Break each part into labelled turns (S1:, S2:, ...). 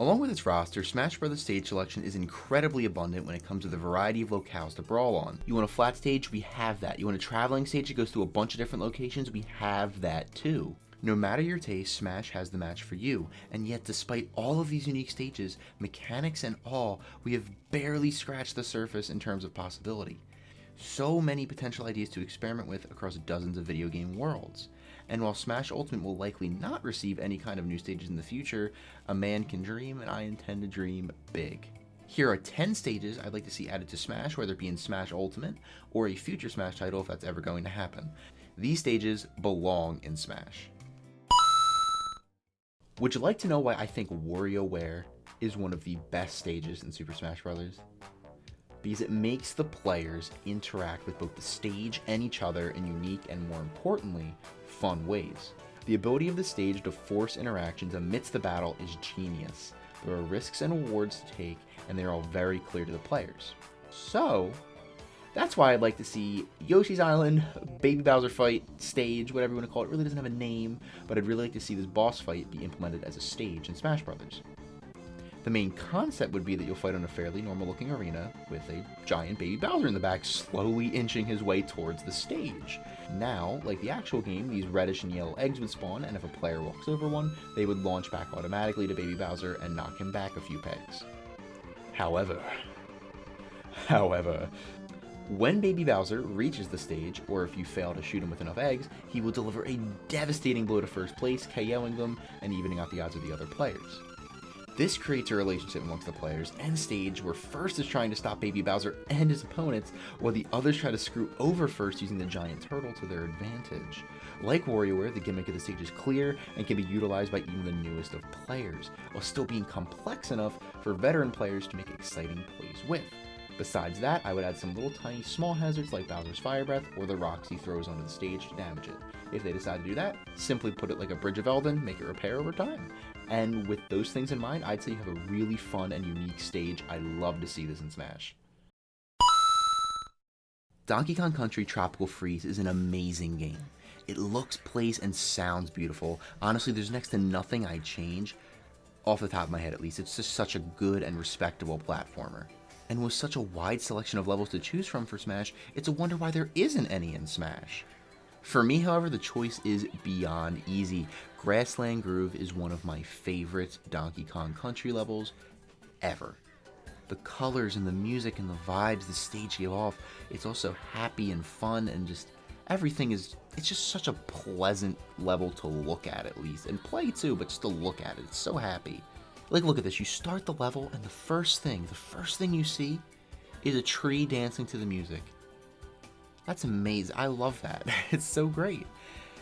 S1: Along with its roster, Smash Bros. Stage selection is incredibly abundant when it comes to the variety of locales to brawl on. You want a flat stage? We have that. You want a traveling stage that goes through a bunch of different locations? We have that too. No matter your taste, Smash has the match for you, and yet despite all of these unique stages, mechanics and all, we have barely scratched the surface in terms of possibility. So many potential ideas to experiment with across dozens of video game worlds. And while Smash Ultimate will likely not receive any kind of new stages in the future, a man can dream, and I intend to dream big. Here are 10 stages I'd like to see added to Smash, whether it be in Smash Ultimate or a future Smash title if that's ever going to happen. These stages belong in Smash. Would you like to know why I think WarioWare is one of the best stages in Super Smash Bros.? Because it makes the players interact with both the stage and each other in unique and, more importantly, fun ways. The ability of the stage to force interactions amidst the battle is genius. There are risks and rewards to take, and they are all very clear to the players. So, that's why I'd like to see Yoshi's Island, Baby Bowser fight, stage, whatever you want to call it. It really doesn't have a name, but I'd really like to see this boss fight be implemented as a stage in Smash Bros. The main concept would be that you'll fight on a fairly normal looking arena with a giant Baby Bowser in the back slowly inching his way towards the stage. Now, like the actual game, these reddish and yellow eggs would spawn, and if a player walks over one, they would launch back automatically to Baby Bowser and knock him back a few pegs. However, when Baby Bowser reaches the stage, or if you fail to shoot him with enough eggs, he will deliver a devastating blow to first place, KOing them and evening out the odds of the other players. This creates a relationship amongst the players and stage where first is trying to stop Baby Bowser and his opponents, while the others try to screw over first using the giant turtle to their advantage. Like WarioWare, the gimmick of the stage is clear and can be utilized by even the newest of players, while still being complex enough for veteran players to make exciting plays with. Besides that, I would add some little tiny small hazards like Bowser's Fire Breath or the rocks he throws onto the stage to damage it. If they decide to do that, simply put it like a Bridge of Eldin, make it repair over time. And with those things in mind, I'd say you have a really fun and unique stage. I'd love to see this in Smash. Donkey Kong Country Tropical Freeze is an amazing game. It looks, plays, and sounds beautiful. Honestly, there's next to nothing I'd change, off the top of my head at least. It's just such a good and respectable platformer. And with such a wide selection of levels to choose from for Smash, it's a wonder why there isn't any in Smash. For me, however, the choice is beyond easy. Grassland Groove is one of my favorite Donkey Kong Country levels ever. The colors and the music and the vibes the stage give off, it's also happy and fun and just everything is, it's just such a pleasant level to look at least, and play too, but just to look at it, it's so happy. Like, look at this, you start the level and the first thing you see is a tree dancing to the music. That's amazing. I love that. It's so great.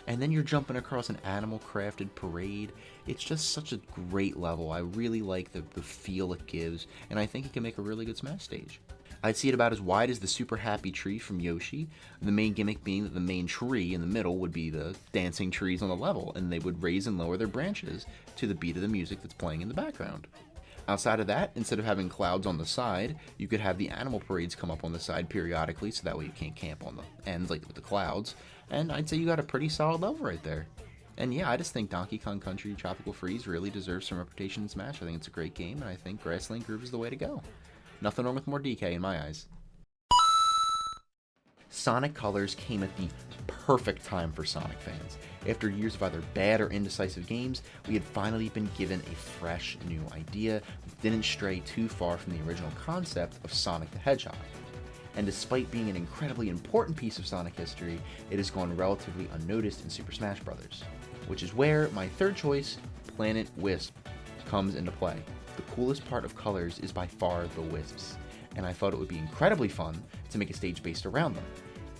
S1: And then you're jumping across an animal-crafted parade. It's just such a great level. I really like the feel it gives, and I think it can make a really good Smash stage. I'd see it about as wide as the Super Happy Tree from Yoshi, the main gimmick being that the main tree in the middle would be the dancing trees on the level, and they would raise and lower their branches to the beat of the music that's playing in the background. Outside of that, instead of having clouds on the side, you could have the animal parades come up on the side periodically, so that way you can't camp on the ends like with the clouds, and I'd say you got a pretty solid level right there. And yeah, I just think Donkey Kong Country Tropical Freeze really deserves some reputation in Smash. I think it's a great game, and I think Grassland Groove is the way to go. Nothing wrong with more DK in my eyes. Sonic Colors came at the perfect time for Sonic fans. After years of either bad or indecisive games, we had finally been given a fresh new idea that didn't stray too far from the original concept of Sonic the Hedgehog. And despite being an incredibly important piece of Sonic history, it has gone relatively unnoticed in Super Smash Bros., which is where my third choice, Planet Wisp, comes into play. The coolest part of Colors is by far the Wisps, and I thought it would be incredibly fun to make a stage based around them.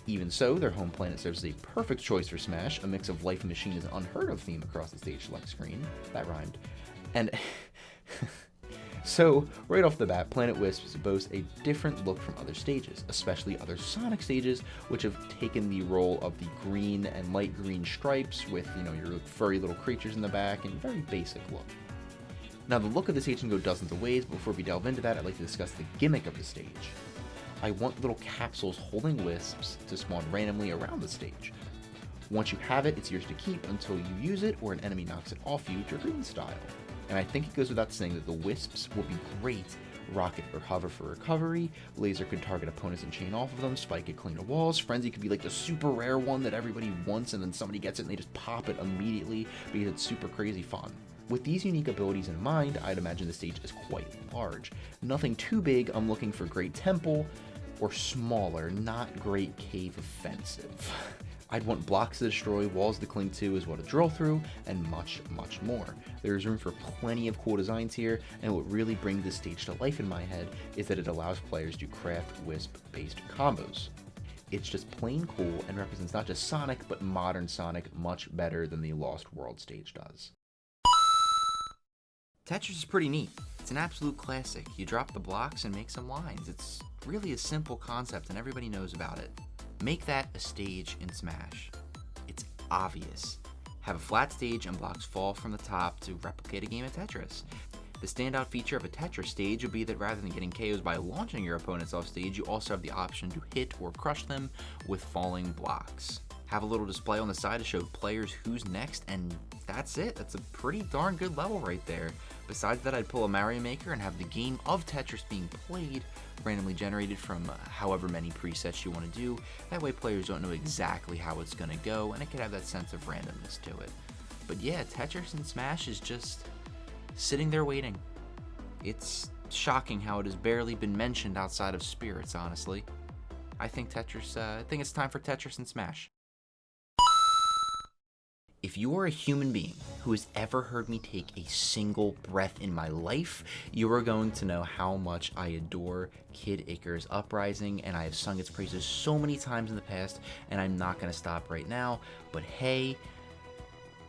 S1: Even so, their home planet serves as a perfect choice for Smash. A mix of Life and Machine is an unheard of theme across the stage select screen. That rhymed. And so, right off the bat, Planet Wisps boasts a different look from other stages, especially other Sonic stages, which have taken the role of the green and light green stripes with, your furry little creatures in the back and very basic look. Now, the look of the stage can go dozens of ways, but before we delve into that, I'd like to discuss the gimmick of the stage. I want little capsules holding wisps to spawn randomly around the stage. Once you have it, it's yours to keep until you use it or an enemy knocks it off you, Dragoon style. And I think it goes without saying that the Wisps will be great. Rocket or hover for recovery, laser could target opponents and chain off of them, spike could clean the walls, frenzy could be like the super rare one that everybody wants and then somebody gets it and they just pop it immediately because it's super crazy fun. With these unique abilities in mind, I'd imagine the stage is quite large. Nothing too big, I'm looking for great temple, or smaller, not great cave offensive. I'd want blocks to destroy, walls to cling to as well to drill through, and much, much more. There's room for plenty of cool designs here, and what really brings this stage to life in my head is that it allows players to craft Wisp-based combos. It's just plain cool and represents not just Sonic, but modern Sonic much better than the Lost World stage does. Tetris is pretty neat. It's an absolute classic. You drop the blocks and make some lines. It's really a simple concept and everybody knows about it. Make that a stage in Smash. It's obvious. Have a flat stage and blocks fall from the top to replicate a game of Tetris. The standout feature of a Tetris stage would be that rather than getting KOs by launching your opponents off stage, you also have the option to hit or crush them with falling blocks. Have a little display on the side to show players who's next, and that's it. That's a pretty darn good level right there. Besides that, I'd pull a Mario Maker and have the game of Tetris being played randomly generated from however many presets you want to do. That way players don't know exactly how it's going to go, and it can have that sense of randomness to it. But yeah, Tetris in Smash is just sitting there waiting. It's shocking how it has barely been mentioned outside of Spirits, honestly. I think it's time for Tetris in Smash. If you are a human being who has ever heard me take a single breath in my life, you are going to know how much I adore Kid Icarus Uprising, and I have sung its praises so many times in the past, and I'm not going to stop right now. But hey,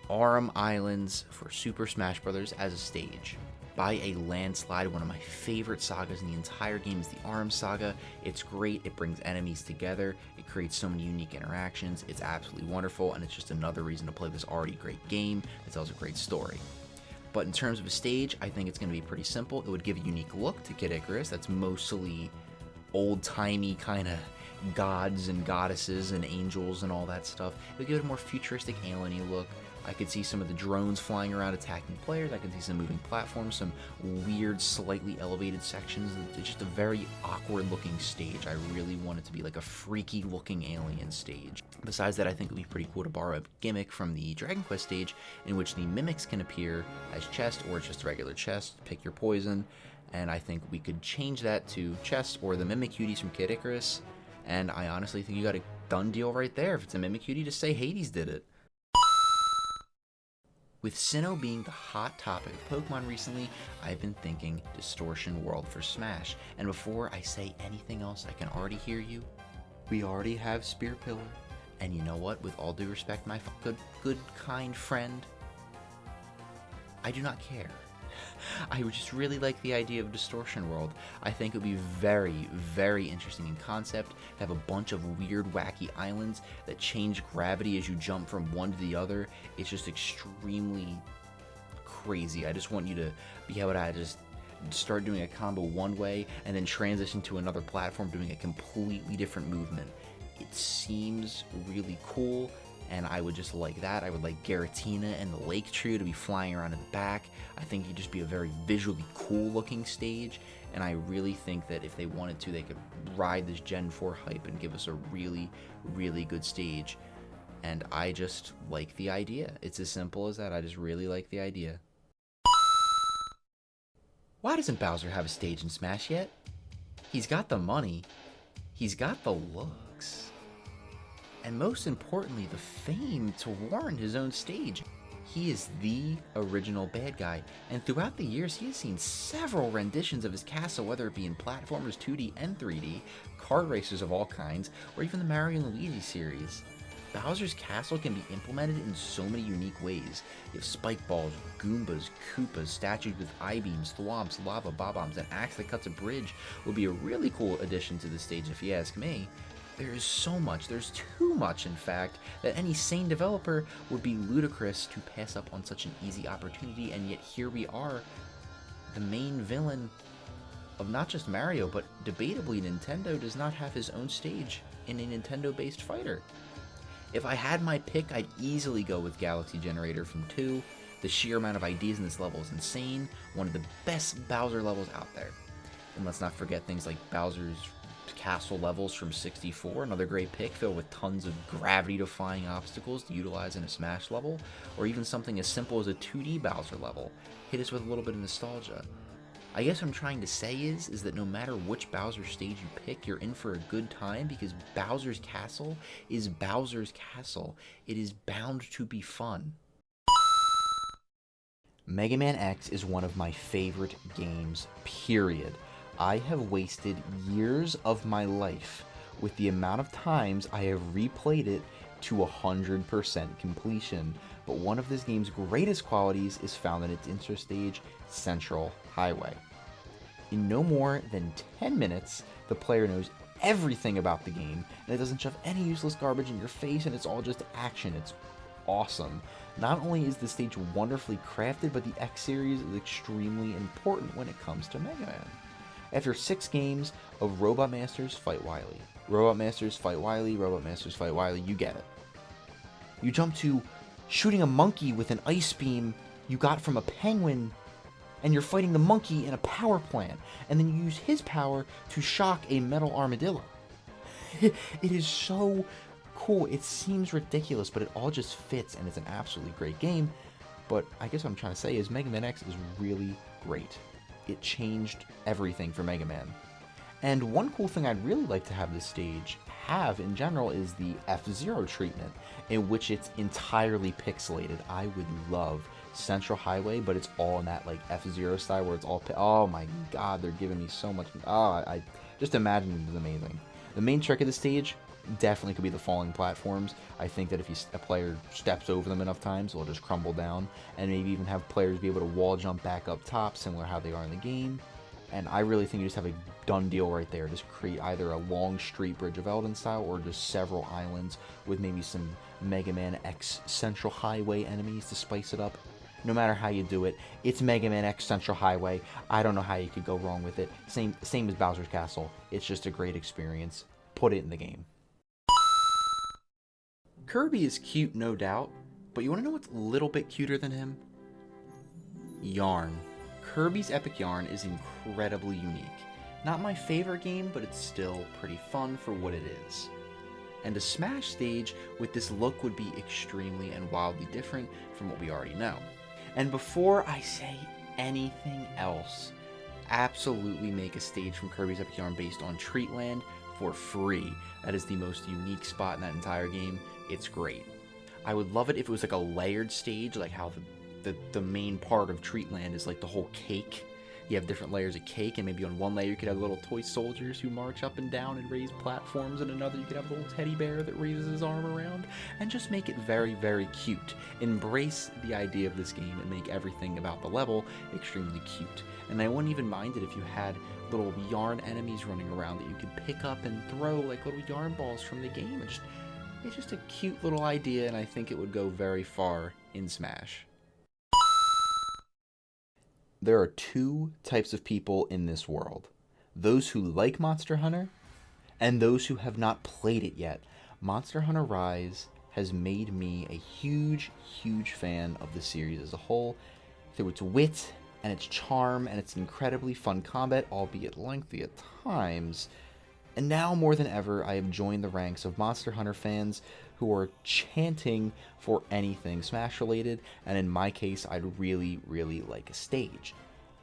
S1: Aurum Islands for Super Smash Bros. As a stage. By a landslide, one of my favorite sagas in the entire game is the Aurum Saga. It's great, it brings enemies together, it creates so many unique interactions, it's absolutely wonderful, and it's just another reason to play this already great game that tells a great story. But in terms of a stage, I think it's going to be pretty simple. It would give a unique look to Kid Icarus that's mostly old-timey kind of gods and goddesses and angels and all that stuff. It would give it a more futuristic, alien-y look. I could see some of the drones flying around attacking players. I could see some moving platforms, some weird, slightly elevated sections. It's just a very awkward-looking stage. I really want it to be like a freaky-looking alien stage. Besides that, I think it would be pretty cool to borrow a gimmick from the Dragon Quest stage in which the mimics can appear as chest or just a regular chest. Pick your poison. And I think we could change that to chest or the mimic cuties from Kid Icarus. And I honestly think you got a done deal right there. If it's a mimic cutie, just say Hades did it. With Sinnoh being the hot topic of Pokemon recently, I've been thinking Distortion World for Smash. And before I say anything else, I can already hear you. We already have Spear Pillar. And you know what? With all due respect, my good, kind friend, I do not care. I would just really like the idea of Distortion World. I think it would be very, very interesting in concept to have a bunch of weird, wacky islands that change gravity as you jump from one to the other. It's just extremely crazy. I just want you to be able to just start doing a combo one way and then transition to another platform doing a completely different movement. It seems really cool. And I would just like that. I would like Giratina and the Lake Trio to be flying around in the back. I think it'd just be a very visually cool looking stage. And I really think that if they wanted to, they could ride this Gen 4 hype and give us a really, really good stage. And I just like the idea. It's as simple as that. I just really like the idea. Why doesn't Bowser have a stage in Smash yet? He's got the money. He's got the looks. And most importantly, the fame to warrant his own stage. He is the original bad guy, and throughout the years he has seen several renditions of his castle, whether it be in platformers 2D and 3D, kart racers of all kinds, or even the Mario and Luigi series. Bowser's castle can be implemented in so many unique ways. You have spike balls, Goombas, Koopas, statues with I-beams, thwomps, lava, bob-ombs, an axe that cuts a bridge would be a really cool addition to the stage if you ask me. There is so much, there's too much in fact, that any sane developer would be ludicrous to pass up on such an easy opportunity, and yet here we are, the main villain of not just Mario, but debatably Nintendo does not have his own stage in a Nintendo-based fighter. If I had my pick, I'd easily go with Galaxy Generator from 2, The sheer amount of ideas in this level is insane, one of the best Bowser levels out there. And let's not forget things like Bowser's Castle levels from 64, another great pick filled with tons of gravity-defying obstacles to utilize in a Smash level, or even something as simple as a 2D Bowser level. Hit us with a little bit of nostalgia. I guess what I'm trying to say is that no matter which Bowser stage you pick, you're in for a good time because Bowser's Castle is Bowser's Castle. It is bound to be fun. Mega Man X is one of my favorite games, period. I have wasted years of my life with the amount of times I have replayed it to 100% completion. But one of this game's greatest qualities is found in its intro stage, Central Highway. In no more than 10 minutes, the player knows everything about the game, and it doesn't shove any useless garbage in your face, and it's all just action. It's awesome. Not only is the stage wonderfully crafted, but the X series is extremely important when it comes to Mega Man. After 6 games of Robot Masters Fight Wily, Robot Masters Fight Wily, Robot Masters Fight Wily, you get it. You jump to shooting a monkey with an ice beam you got from a penguin, and you're fighting the monkey in a power plant, and then you use his power to shock a metal armadillo. It is so cool. It seems ridiculous, but it all just fits, and it's an absolutely great game. But I guess what I'm trying to say is Mega Man X is really great. It changed everything for Mega Man. And one cool thing I'd really like to have this stage have in general is the F-Zero treatment, in which it's entirely pixelated. I would love Central Highway, but it's all in that like F-Zero style where it's all oh my god, they're giving me so much. I just imagine it is amazing. The main trick of the stage definitely could be the falling platforms. I think that if a player steps over them enough times, they'll just crumble down, and maybe even have players be able to wall jump back up top, similar to how they are in the game. And I really think you just have a done deal right there. Just create either a long street Bridge of Eldin style, or just several islands with maybe some Mega Man X Central Highway enemies to spice it up. No matter how you do it, it's Mega Man X Central Highway. I don't know how you could go wrong with it. Same as Bowser's Castle. It's just a great experience. Put it in the game. Kirby is cute, no doubt, but you want to know what's a little bit cuter than him? Yarn. Kirby's Epic Yarn is incredibly unique. Not my favorite game, but it's still pretty fun for what it is. And a Smash stage with this look would be extremely and wildly different from what we already know. And before I say anything else, absolutely make a stage from Kirby's Epic Yarn based on Treatland for free. That is the most unique spot in that entire game. It's great. I would love it if it was like a layered stage, like how the main part of Treatland is like the whole cake. You have different layers of cake, and maybe on one layer you could have little toy soldiers who march up and down and raise platforms, and another you could have a little teddy bear that raises his arm around, and just make it very, very cute. Embrace the idea of this game and make everything about the level extremely cute. And I wouldn't even mind it if you had little yarn enemies running around that you could pick up and throw like little yarn balls from the game. It's just a cute little idea, and I think it would go very far in Smash. There are 2 types of people in this world. Those who like Monster Hunter, and those who have not played it yet. Monster Hunter Rise has made me a huge, huge fan of the series as a whole, through its wit, and its charm, and its incredibly fun combat, albeit lengthy at times. And now, more than ever, I have joined the ranks of Monster Hunter fans who are chanting for anything Smash-related, and in my case, I'd really, really like a stage.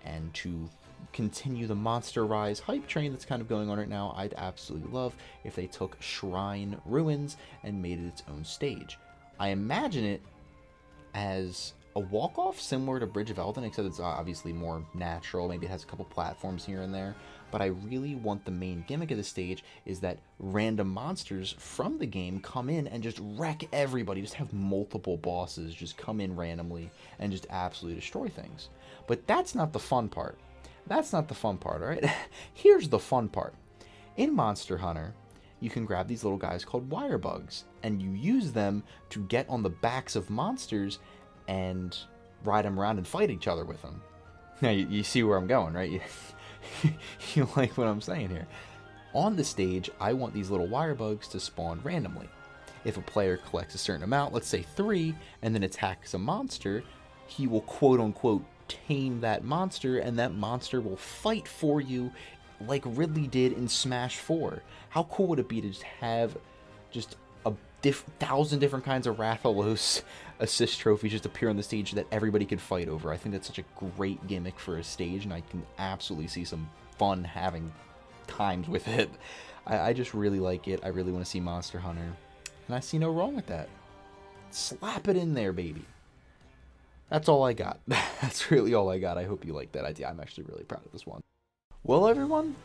S1: And to continue the Monster Rise hype train that's kind of going on right now, I'd absolutely love if they took Shrine Ruins and made it its own stage. I imagine it as a walk-off similar to Bridge of Eldin, except it's obviously more natural. Maybe it has a couple platforms here and there. But I really want the main gimmick of the stage is that random monsters from the game come in and just wreck everybody. Just have multiple bosses just come in randomly and just absolutely destroy things. But that's not the fun part. That's not the fun part, all right? Here's the fun part. In Monster Hunter, you can grab these little guys called wire bugs, and you use them to get on the backs of monsters and ride them around and fight each other with them. Now, you see where I'm going, right? You like what I'm saying here. On the stage, I want these little wire bugs to spawn randomly. If a player collects a certain amount, let's say 3, and then attacks a monster, he will quote-unquote tame that monster, and that monster will fight for you like Ridley did in Smash 4. How cool would it be to just have just a 1,000 different kinds of Rathalos assist trophies just appear on the stage that everybody could fight over? I think that's such a great gimmick for a stage, and I can absolutely see some fun having times with it. I just really like it. I really want to see Monster Hunter, and I see no wrong with that. Slap it in there, baby. That's all I got. That's really all I got. I hope you like that idea. I'm actually really proud of this one. Well, everyone,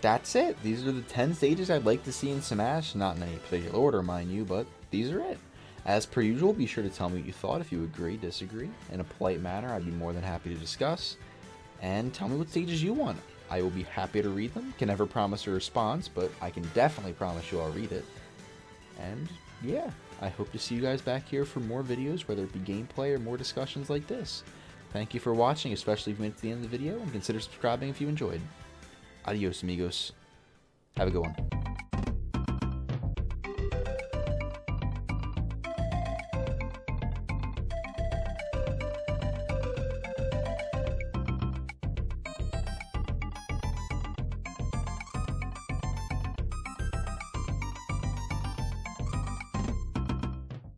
S1: that's it. These are the 10 stages I'd like to see in Smash. Not in any particular order, mind you, but these are it. As per usual, be sure to tell me what you thought. If you agree, disagree. In a polite manner, I'd be more than happy to discuss. And tell me what stages you want. I will be happy to read them. Can never promise a response, but I can definitely promise you I'll read it. And yeah, I hope to see you guys back here for more videos, whether it be gameplay or more discussions like this. Thank you for watching, especially if you made it to the end of the video, and consider subscribing if you enjoyed. Adios, amigos. Have a good one.